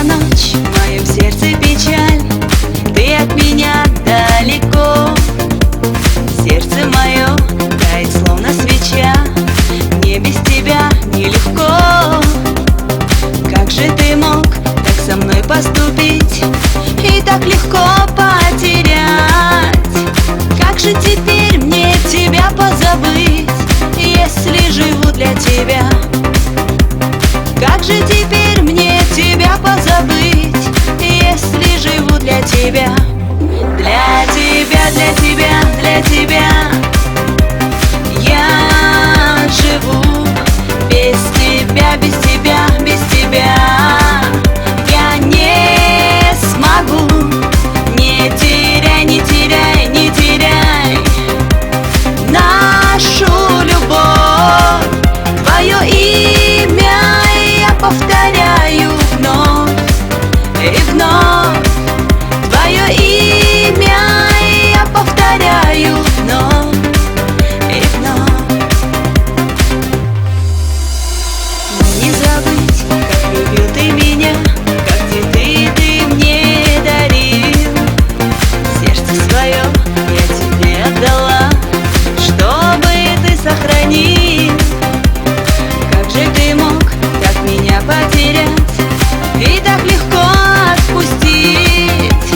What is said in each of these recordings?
Ночь, в моем сердце печаль, ты от меня далеко. Сердце мое горит, словно свеча, мне без тебя нелегко. Как же ты мог так со мной поступить и так легко потерять? Как же теперь мне тебя позабыть, если живу для тебя? Как же теперь мне тебя позабыть, если живу для тебя? Для тебя, для тебя, для тебя я живу. Без тебя, без тебя, без тебя я не смогу. Не теряй, не теряй, не теряй нашу любовь. Твое имя повторяю вновь и вновь. Твое имя я повторяю вновь и вновь. Не забыть, как любил ты меня, как цветы ты мне дарил. Сердце свое я тебе отдала, чтобы ты сохранил. Как же ты мог так меня потерять и так легко отпустить?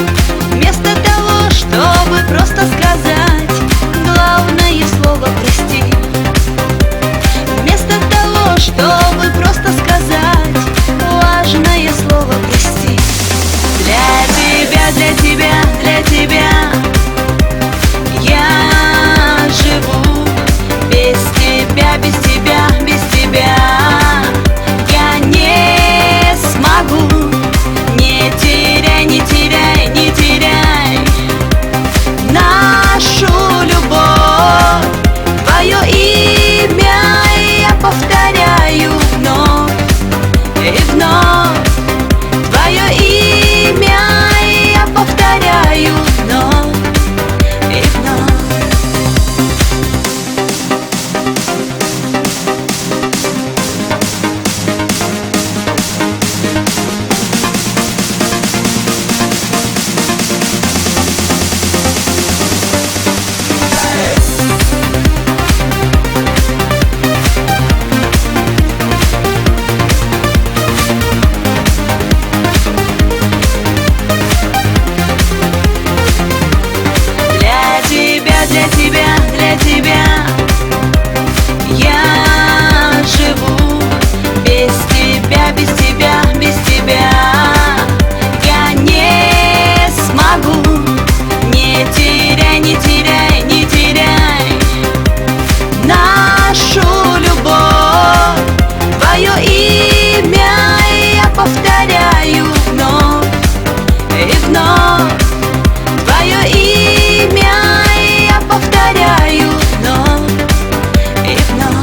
Вместо того, чтобы просто сказать главное слово «прости». Вместо того, чтобы просто сказать важное слово «прости». Для тебя, для тебя, для тебя я живу. Без тебя, без тебя, без тебя я не смогу. Не теряй, не теряй, не теряй нашу любовь. Твое имя я повторяю вновь и вновь. Твое имя я повторяю вновь и вновь. Для тебя, для тебя я живу. Без тебя, без тебя, без тебя я не смогу. Не теряй, не теряй, не теряй нашу любовь. Твое имя я повторяю вновь и вновь. Твое имя я повторяю вновь и вновь.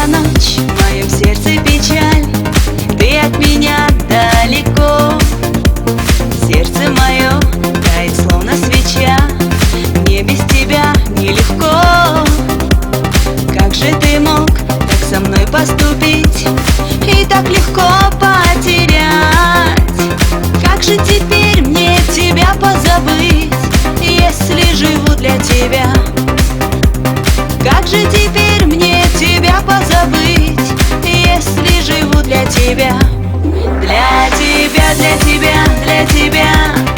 Ночь, в моем сердце печаль, ты от меня далеко. Сердце мое горит, словно свеча, мне без тебя нелегко. Как же ты мог так со мной поступить и так легко потерять? Как же теперь мне тебя позабыть, если живу для тебя? для тебя.